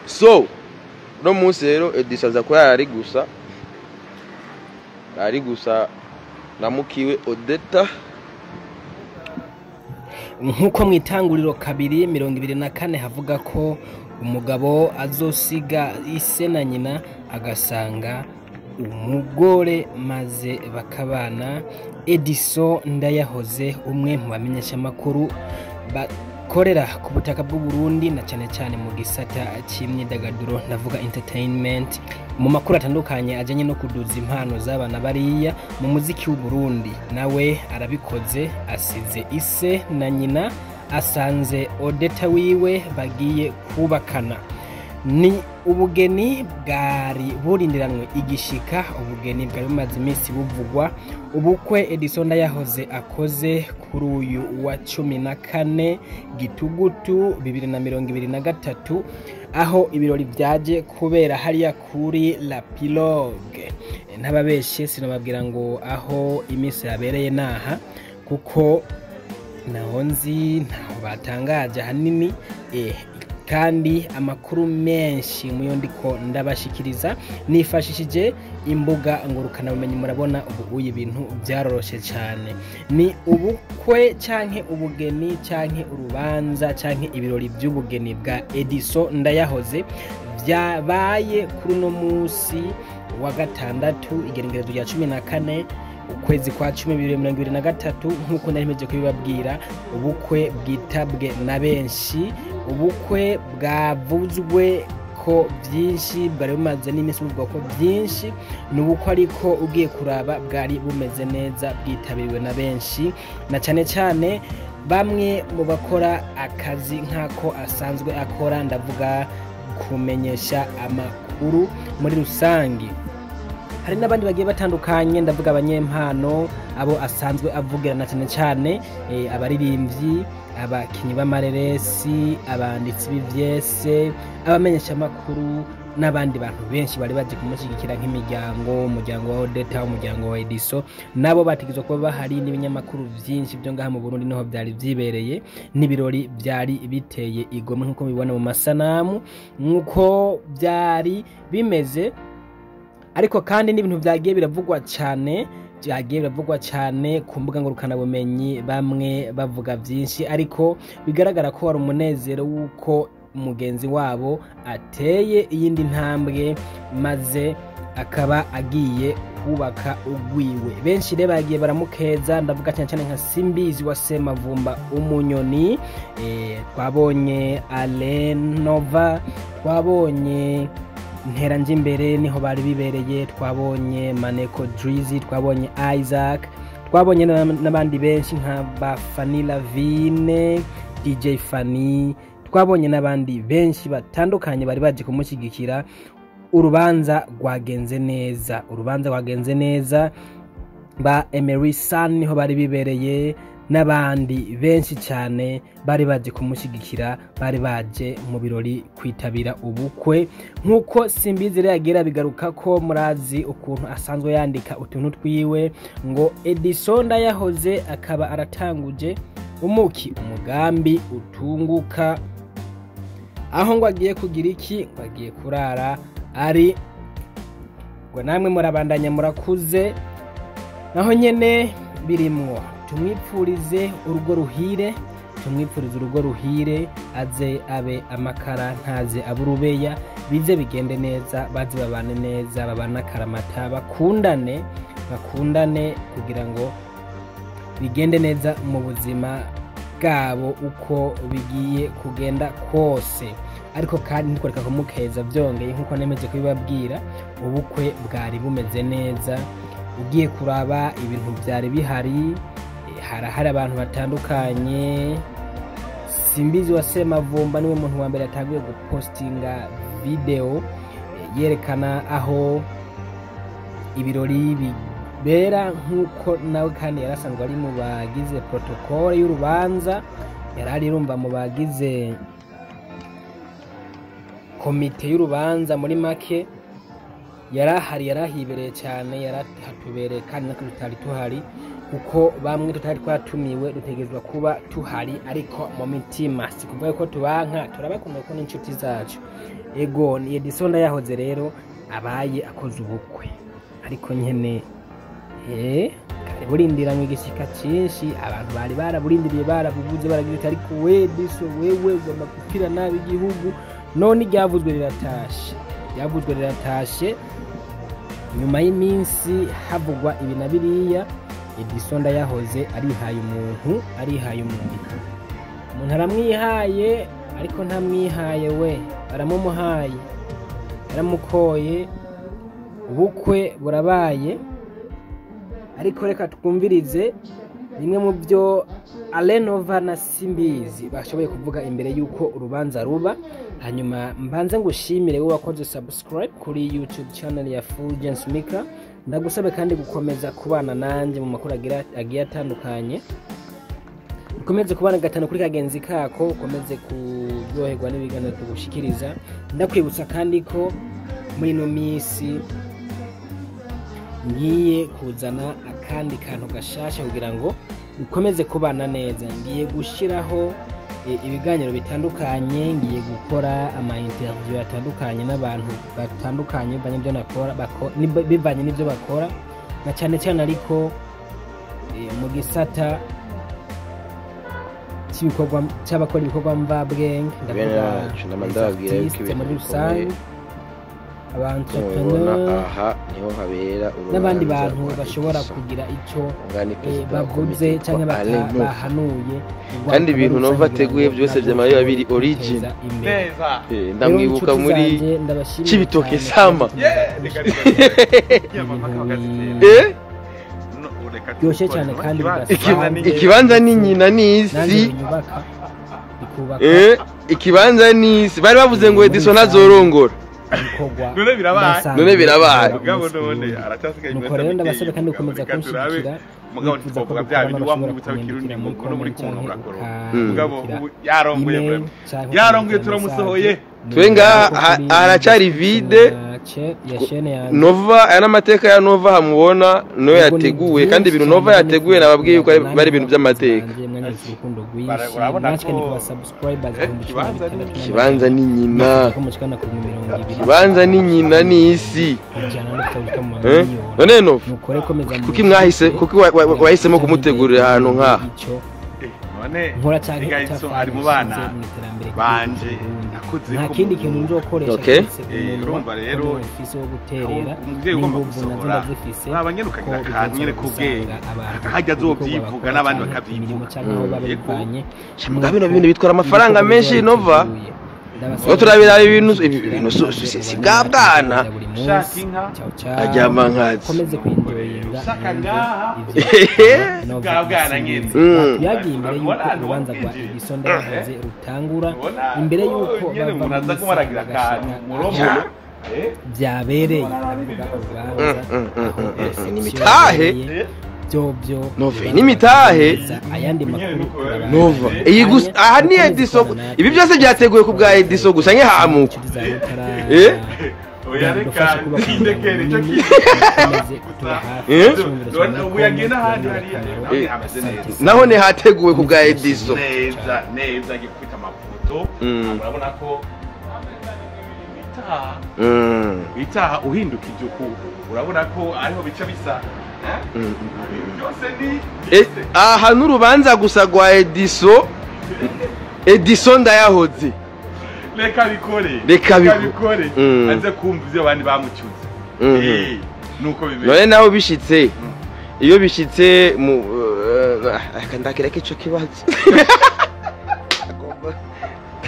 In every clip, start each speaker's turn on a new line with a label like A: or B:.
A: So no munsi rero Edisson aza ko ari gusa namukiwe ODETA
B: nkuko mwitanguriro 224 havuga ko umugabo azosiga ise na nyina agasanga umugore maze bakabana. Edisson Ndayahoze umwe mu bamenyesha makuru bakorera ku butaka bw'u Burundi na cyane cyane mu gisata cy'imyidagaduro ndavuga entertainment mu makuru atandukanye ajanye no kuduza impano z'abana bariya mu muziki w'u Burundi, nawe arabikoze asize ise na nyina asanze ODETA wiwe bagiye kubakana. Ni ubugeni bwari burindiranwe igishika, ubugeni bwari bumaze iminsi buvugwa. Ubukwe Edisson Ndayahoze akoze kuri uyu wa 14 Gitugutu 2023 aho ibirori byaje kubera hariya kuri La Pilogue. Ntababeshe sinababwira ngo aho iminsi yabereye naha kuko naho nzi ntaho batangaje hanini kandi amakuru menshi muyo ndiko ndabashikiriza nifashishije imbuga ngurukana bumenyi. Murabona ubu ibintu byaroroshe cyane, ni ubukwe canke ubugeni canke urubanza canke ibirori by'ubugeni bwa Edisson Ndayahoze byabaye kuri no munsi wa gatandatu igerengerezo rya 14 ukwezi kwa 10/2023 nkuko narimeje kubibabwira. Ubukwe bwitabwe na benshi, ubukwe bwavuzwe ko byinshi bwari bumaze n'iminsi buvugwa ko byinshi, n'ubukwe ariko ugiye kuraba bwari bumeze neza bwitabiriwe na benshi, na cyane cyane bamwe mu bakora akazi nk'ako asanzwe akora, ndavuga kumenyesha amakuru muri rusangi. Hari n'abandi bagiye batandukanye, ndavuga abanyempano abo asanzwe avugira na cyane cyane abaririmbyi, abakinyi b'amareresi, abanditsi b'ivyese, abamenyesha amakuru n'abandi bantu benshi bari baje kumushyigikira nk'imiryango, umuryango wa ODETA, umuryango wa Edisson, nabo batigizwe kuba bahari n'ibinyamakuru byinshi byo ngaha mu Burundi niho byari byibereye, n'ibirori byari biteye igomwe nkuko bibona mu masanamu nkuko byari bimeze. Ariko kandi n'ibintu byagiye biravugwa cyane ku mbuga ngurukana bumenyi, bamwe bavuga byinshi, ariko bigaragara ko wari umunezero w'uko umugenzi wabo ateye iyindi ntambwe maze akaba agiye kubaka ugwiwe. Benshi rero bagiye baramukeza, ndavuga cyane cyane nka Simbizi wa Semavumba umunyoni, twabonye Alenova, twabonye Ntera Njimbere niho bari bibereye, twabonye Maneko Drizzy, twabonye Isaac, twabonye n'abandi benshi nka Bafani Lavine, DJ Fanny, twabonye n'abandi benshi batandukanye bari baje kumushyigikira. Urubanza rwagenze neza, ba Emery San niho bari bibereye, n'abandi benshi cyane bari baje kumushyigikira, bari baje mu birori kwitabira ubukwe. Nkuko Simbizi rero yagira bigaruka ko murazi ukuntu asanzwe yandika utuntu twiwe ngo Edisson Ndayahoze akaba aratanguje umugambi utunguka, aho ngo agiye kugira iki, ngo agiye kurara ari ngo namwe murabandanya murakuze, naho nyene birimwo. Tumwipfurize urugo ruhire, aze abe amakara ntaze aburubeya, bize bigende neza, bazi babane neza, babana karamata, bakundane kugira ngo bigende neza mu buzima bwabo uko bigiye kugenda kose. Ariko kandi ntikoreka kumukeza byongeye nkuko nemeje kubibabwira, ubukwe bwari bumeze neza. Ugiye kuraba ibintu byari bihari, hari abantu batandukanye. Simbizi wa Semavumba niwe muntu wa mbere yatangiye gupostinga video yerekana aho ibirori bibera, nkuko nawe kandi yarasanzwe ari mu bagize protocole y'urubanza, yarari rumva mu bagize komite y'urubanza muri make. yarahibereye cyane, yarahatubereye kandi natwe tutari tuhari, kuko bamwe tutari twatumiwe dutegerezwa kuba tuhari, ariko mu mitima si kuvuga ko tubanka, turabakunda ko n'inshuti zacu. Ego ni Edisson Ndayahoze rero abaye akoze ubukwe, ariko nyene kare burindiranywe igishika cyinshi, abantu bari baraburindiriye barabubuze baragira ariko we Edisson wewe ugomba gupfira nabi igihugu, none ryavuzwe riratashe. Nyuma y'iminsi havugwa ibi na biriya, Edisson Ndayahoze arihaye umuntu aramwihaye, ariko ntamwihaye we, baramumuhaye, baramukoye, ubukwe burabaye. Ariko reka twumvirize bimwe mu byo Alenova na Simbizi bashoboye kuvuga imbere yuko urubanza ruba. Hanyuma mbanze ngushimire wowe wakoze subscribe kuri YouTube channel ya Fulgence Mika. Ndagusabe kandi gukomeza kubana nanje mu makuru agiye atandukanye, ukomeze kubana gatano kuri kagenzi kako, ukomeze kuryoherwa n'ibiganiro tugushikiriza. Ndakwibutsa kandi ko muri no misi ngiye kuzana akandi kantu gashasha kugira ngo ukomeze kubana neza. Ngiye gushiraho ibiganiro bitandukanye, ngiye gukora ama interview atandukanye n'abantu batandukanye bivanye n'ibyo bakora, na cyane cyane ariko mu gisata cy'ibikorwa cy'abakora ibikorwa mvabwenge, ndavuga muri rusange, abantu
A: aha niho habera
B: n'abandi bantu bashobora kugira icyo bavuze cyangwa bahanuye,
A: kandi ibintu nova teguye byose by'amayo abiri origin neza. Ndamwibuka muri Cibitoke Sama
B: byoshe cyane kandi
A: ikibanza ni nyina n'isi, ikibanza n'isi. Bari bavuze ngo Edisson azorongora, none birabaye.
B: Nuko rero ndabasaba kandi gukomeza kunshigikira,
C: mugabo twovuga bya bintu wamubutsa bikirundi mukono muri kumwe murakora. Mugabo yarongoye turamusohoye,
A: twenga aracari vide. Nova aya n'amateka ya Nova hamubona no yateguye, kandi ibintu Nova yateguye nababwiye yuko bari ibintu by'amateka. Kibanza ni nyina, kibanza ni nyina n'isi. None no kuki mwahise, kuki wahisemo kumutegurira ahantu nk'aha?
C: Nkora cyane ari mu bana banje nakuze
B: nta kindi kintu nzokoresha.
C: Urumva rero
B: ufise wo guterera
C: umubyeyi ugomba gusohora abanyarukagira akantu nyene kubwenge hajya azovyivuga n'abandi bakavyivuga.
A: Muga bino bitwara amafaranga menshi Nova. Ngo turabira ibintu si bwana
C: shaka inka
A: ajyama nkazi
B: komeze kwinjoyinga
C: bwana nyene
B: yagiye imbere y'uko urubanza rwa Edisson Ndayahoze rutangura, imbere y'uko
C: bava kumaragira akantu muromo
B: byabereye
A: n'imitahe
B: byo
A: Nova n'imitahe.
B: ayandi makuru
A: Nova iyi gusa aha ni Edisson, ibi byose byateguye ku bwa Edisson gusa nkehamuka.
C: oya reka indekere cyo ubu yagenda handi hariya ameze neza,
A: naho ne hateguwe ku bwa Edisson
C: neza gifite amafoto. Urabona ko itaha uhindukije uko urabona ko ariho bica bisa
A: aha n'urubanza gusa rwa Edisson Ndayahoze.
C: Reka bikore aze kumva ivyo abandi bamucyuze. Nuko bimeze.
A: None naho bishitse, iyo bishitse mu akandakira kico kibazo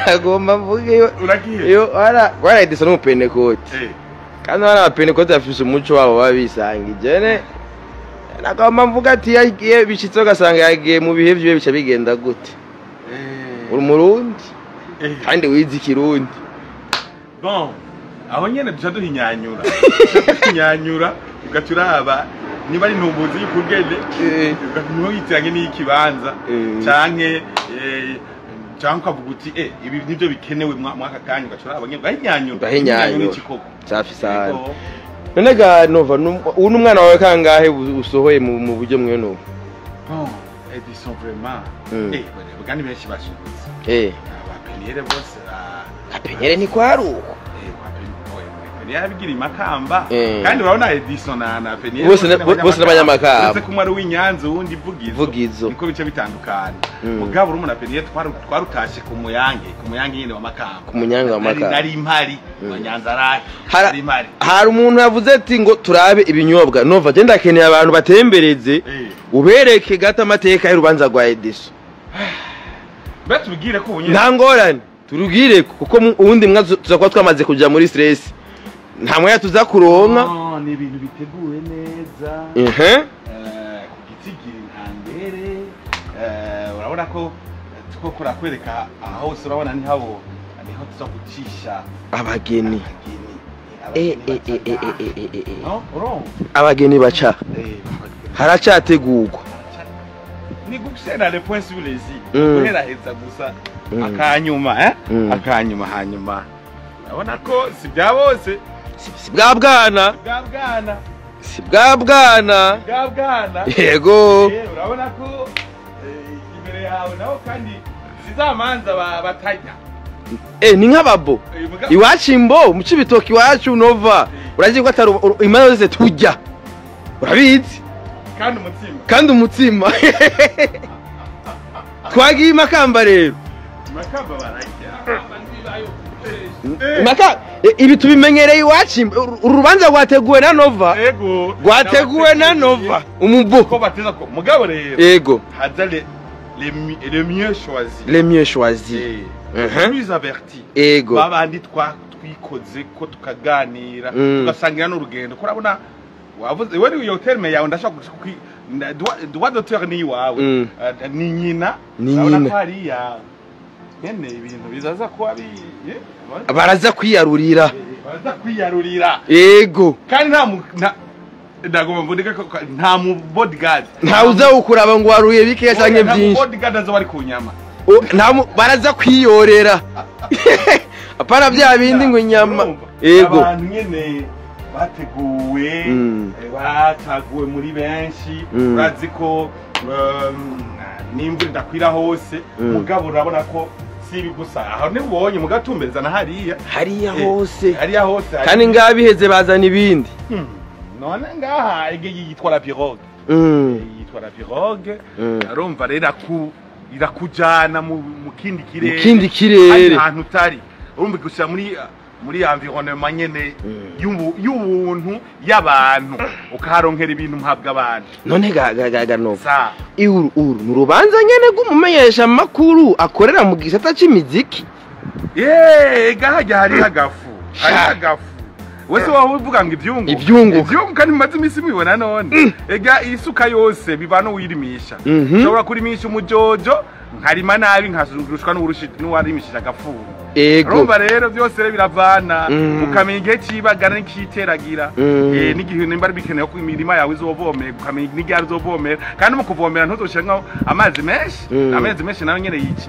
A: agomba mvuge yo ara Edisson mu Pentecote, kandi ara Pentecote afise umuco wabo babisangije ne nagomba mvuga ati yagiye bishitse ugasanga yagiye mu bihe byo bica bigenda gute. Uri Murundi kandi wizi Kirundi.
C: Bon aho nyene duca duhinyanyura ugaturaba niba ari ntumbuzi y'ukugende niho yitiranye n'ikibanza canke ukavuga uti ibi nivyo bikenewe mwaka kanya ugaturaba nyene gahinyanyura
A: n'ikikoko cyafisana. none ga Nova uno mwana wawe kangahe usohoye mu buryo mwe no
C: Edisson vraiment bugani benshi bashubutse abapenyere bose
A: apenyere ni kwaruko
C: yabigira imakamba kandi urabona Edisson na penyere
A: bose n'abanyamakamba
C: bose kumwe ari w'inyanza wundi vugizo niko bice bitandukanye mugabo urumuna penyere twarutashe ku muyange nyine wa makamba
A: ku muyange wa makamba
C: nari impari wa nyanza raki impari
A: hari umuntu yavuze ati ngo turabe ibinyobwa Nova je ndakeneye abantu batembereze ubereke gata amateka y'urubanza rwa Edisson
C: batubwire ko ubunye
A: nta ngorane turugire kuko ubundi mwazo tuzakuba twamaze kuja muri stress nta mwanya tuza kuronka
C: ni ibintu biteguwe neza ku gitigiri ntangere urabona ko tukokora kwereka aho hose urabona niho tuza gucisha
A: abageni abageni baca haracategurwa
C: ni gusena le point sur les i guhera heza gusa akanyuma hanyuma urabona ko si bya bose
A: si bwa bwana yego
C: urabona ko imbere yawe naho kandi sizamanza batajya
A: ni nk'ababo iwacu imbo mu Cibitoke iwacu Nova urazi ko atari imana zose tujya urabizi kandi umutsima twagiye imakamba rero ibi tubimenyereye iwacu urubanza rwateguwe na Nova umubo
C: ko bateza ko mugabo rero
A: yego
C: haza les mieux choisis plus averti
A: yego
C: babandi twikoze ko tukaganira tugasangira n'urugendo kurabona wavuze wewe iyo terme yawe ndashaka droit d'auteur ni wawe ni nyina urabona ko ari ya nyene ibintu bizaza ko abi
A: baraza kwiyarurira
C: yego kandi ndagomba mvuga ko nta mu bodyguard
A: nta uza ukuraba ngo waruye bike cyangwa byinshi
C: nta bodyguard aza bari kunyama
A: baraza kwiyorera apana bya bindi ngo inyama yego
C: abantu nyene bataguwe muri benshi urazi ko n'imvura ndakwira hose mugabo urabona ko sibi gusa aho nibonye mugatumbereza na hariya hose
A: kandi ngabiheze bazana ibindi
C: none ngaha yitwa la pirogue arumva rero irakujana mu kindi kirere ahantu utari urumva gushira muri environnement nyene y'ubuntu y'abantu ukaharonkera ibintu mpabwa abantu
A: none gaga Nova uru nurubanza nyene gumumenyesha makuru akorera mu gisata c'imiziki
C: gahajya hari hagafu wese wavuga ngo ibyungu kandi mumaze imisi mubibona none ega isuka yose bivano wirimisha ushobora kurimisha umujojo nkarima nabi nkasurushwa n'uwarimishije agafuru urumva rero byose rero biravana ukamenya igihe cyibagana n'ikiteragira n'igihe nimba bikeneye ko imirima yawe izovomera ukamenya n'igihe uzovomera kandi mu kuvomera ntuzoshyiraho amazi menshi nayo nyene yica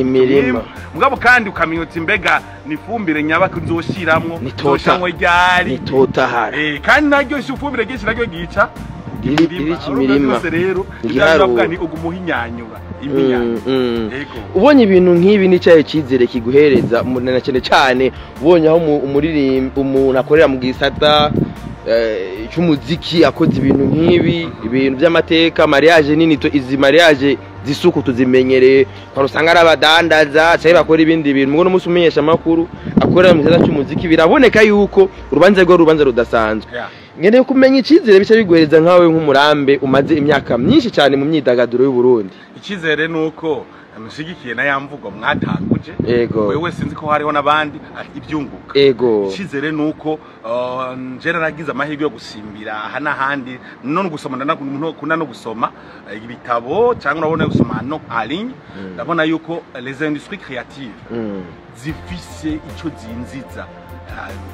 C: imirima mugabo kandi ukamenya uti mbega nifumbire nyabako nzoshiramwo nzoshamwe ryari kandi naryo ifumbire ryinshi naryo gica
A: imirima
C: rero ndavuga ni ugumuhinyanyura
A: ubonye ibintu nk'ibi n'icyayi cyizere kiguhereza na cyane ubonye aho umuntu akorera mu gisata cy'umuziki akoze ibintu nk'ibi ibintu by'amateka mariage nini izi mariage zisuku tuzimenyereye kwa usanga ari abadandaza cyangwa bakora ibindi bintu ngo n'umunsi umenyesha amakuru akorera mu gisata cy'umuziki biraboneka yuko urubanza rudasanzwe ngene kumenya icizere bice biguhereza nkawe nk'umurambe umaze imyaka myinshi cyane mu myidagaduro y'u Burundi
C: icizere nuko amushigikiye na yamvugo mwatanguje wewe sinzi ko hariho nabandi ibyunguka icizere nuko njera nagize amahirwe yo gusimbira hana handi none gusoma kuna no gusoma ibitabo cyangwa urabona gusoma no aligne ndabona yuko les industries créatives zifise ico zinziza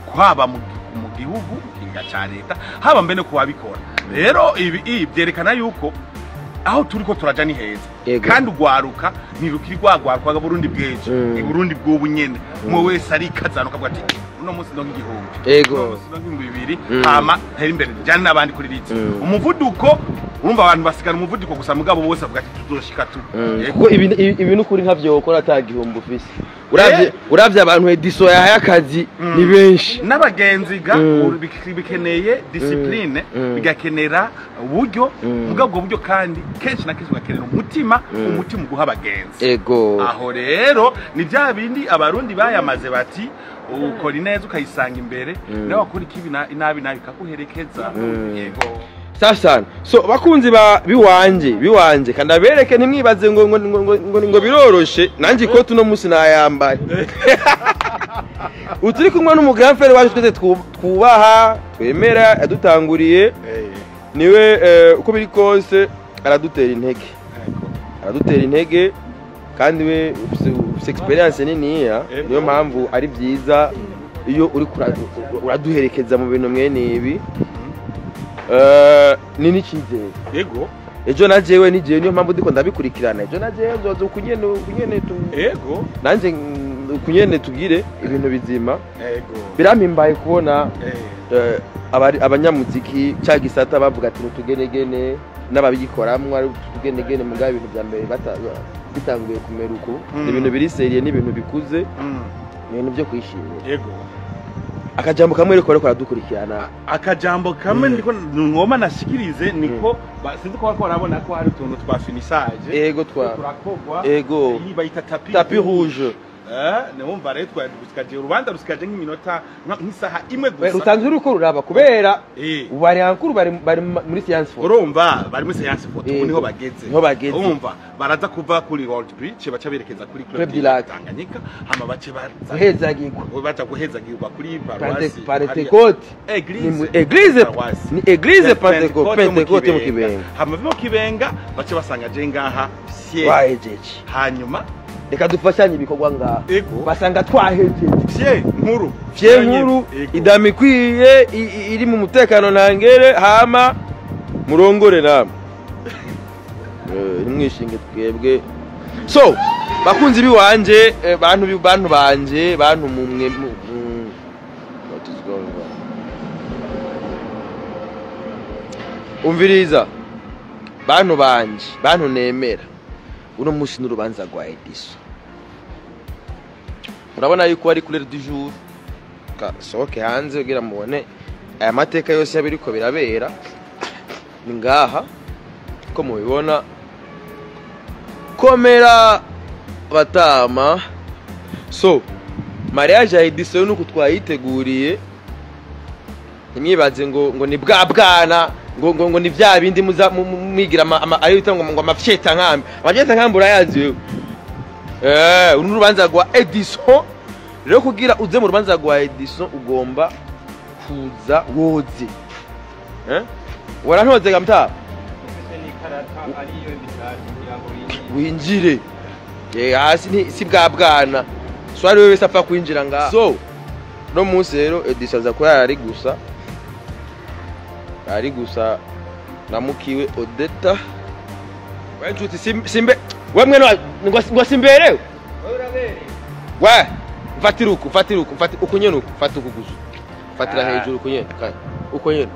C: kwaba mu gihugu kinga cha leta haba mbene kuwabikora rero ibi byerekana yuko aho turiko turaja ni heza kandi ugwaruka ntirukiri gwagwaruka Burundi bwejo ni Burundi bw'ubu nyene mwe wese ari kazano kavuga ati uno munsi ndo ngihumbi uno munsi ndo ngibibiri hama ntera imbere jana nabandi kuri ritse umuvuduko urumva abantu basigana umuvuduko gusa mugabo bose avuga ati tuzoshika tu
A: kuko ibintu kuri nkavyo ukora atagihumbi ufise uravye abantu Edisson yahaye akazi ni benshi
C: n'abagenzi ga bikeneye discipline bigakenera uburyo mugabo buryo kandi kenshi na kenshi bakenera umutima guha abagenzi aho rero ni bya bindi abarundi bayamaze bati ukora ineza ukayisanga imbere nawe wakora ikibi inabi nabi kakuherekeza yego
A: sasa so bakunzi biwanje kandi abereke nimwibaze ngo biroroshe nanje ko tuno musi nayambaye uturi kumwe n'umugranfere waje twese twubaha twemera adutanguriye niwe uko biri kose aradutera intege kandi we ufite experience niniya niyo mpamvu ari byiza iyo uri uraduherekeza mu bintu mwene ibi nini cyizere
C: yego
A: ejo najewe nigiye niyo mpamvu ndiko ndabikurikirana ejo najewe nzoza ukunyene tu
C: yego
A: nanje ukunyene tugire ibintu bizima
C: yego
A: birampimbaye kubona abanyamuziki cya gisata bavuga ati tugenegene n'ababikoramwe ari tugenegene mu gabe ibintu bya mbere bitanguye kumeruko ibintu biri seriye n'ibintu bikuze ibintu byo kwishimira
C: yego
A: akajambo kamwe reko aradukurikirana
C: akajambo kamwe ndiko ngoma nashikirize niko sinzi ko barabona ko hari utuntu twa finissage
A: yego
C: turakogwa
A: yego
C: bayita
A: tapis rouge
C: Nemumva rero twari urubanza rusikaje nk'iminota nk'isaha imwe gusa
A: rutanzwe uruko ruraba kubera bari ankuru bari muri science photo
C: urumva bari muri science photo niho bageze urumva baraza kuva kuri World Beach baca berekeza kuri Club Tanganyika hama bace baza guhezagirwa kuri
A: Pentecote Eglise Pentecote mu Kibenga
C: hama mu Kibenga bace basanga je ngaha
A: wahejeje
C: hanyuma
A: reka dufashanye ibikorwa ngaha basanga twahejeje
C: fye
A: nkuru idamikwiye iri mu mutekano ntangere hama murongore namwe nimwishinge twebwe so bakunzi biwanje bantu banje bantu mumwe umviriza bantu banje bantu nemera uno musi n'urubanza rwa Edisson urabona yuko ari couleur du jour soke hanze ugira mubone aya mateka yose yabiriko birabera ni ngaha ko mubibona komera batama so mariage ya Edisson nuko twayiteguriye nimwibaze ngo ni bwana ngo ni vya bindi mwigira ari bitanga ngo amafyeta nkambi amafyeta nkambi urayazi wewe uru rubanza rwa Edisson rero kugira uze mu rubanza rwa Edisson ugomba kuza woze warantoze gamta winjire hasi si bwana so ari wewe sapfa kwinjira ngaha so no munsi rero Edisson aza kuba ari gusa namukiwe ODETA wenjuti simbe wemwe ngo simberewe wa fatiruku ukunyenuko fatuku gusa fatira hejuru ukunyenuko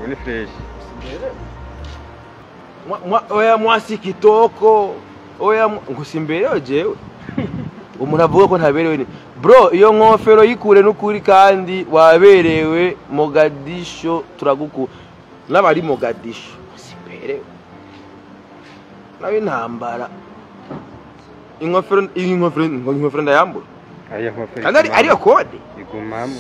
C: ni fresh
A: oya mwasi kitoko oya ngo simberewe jewe umuntu avuga ko ntaberewe ni bro iyo nkofero yikure n'ukuri kandi waberewe Mogadisho turaguku n'abari Mogadisho simberewe nawe ntambara inkofero ndayambura
C: aya nkofero
A: kandi ariyo kode
C: igumamo